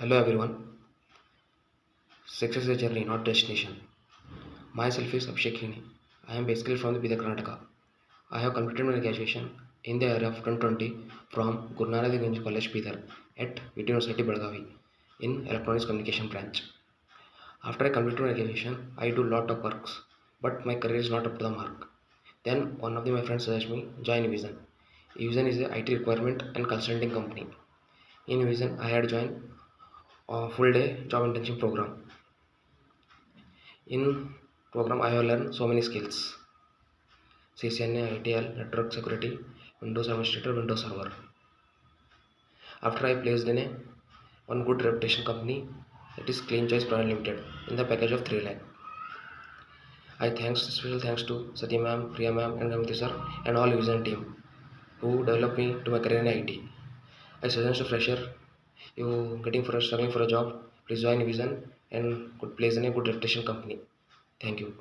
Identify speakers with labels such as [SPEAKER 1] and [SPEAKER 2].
[SPEAKER 1] Hello everyone. Success is a journey, not destination. Myself is Abhishek Kheni. I am basically from the Bidar, Karnataka. I have completed my graduation in the year of 2020 from Gurunanak College, Bidar at VT University, Belgavi in Electronics Communication branch. After I completed my graduation, I do lot of works, but my career is not up to the mark. Then one of my friends suggested me join Evision. Evision is a IT requirement and consulting company. In Evision, I had joined a full day job internship program. In program, I have learned so many skills: CCNA, ITL, network security, Windows administrator, Windows server. After I placed in a one good reputation company, that is ClinChoice Pvt Ltd, in the package of 3 lakh. Special thanks to Satya ma'am, Priya ma'am, and Gamiti sir, and all Vision team who developed me to my career in IT. I suggest to fresher, you struggling for a job, please join Vision and could place in a good reputation company. Thank you.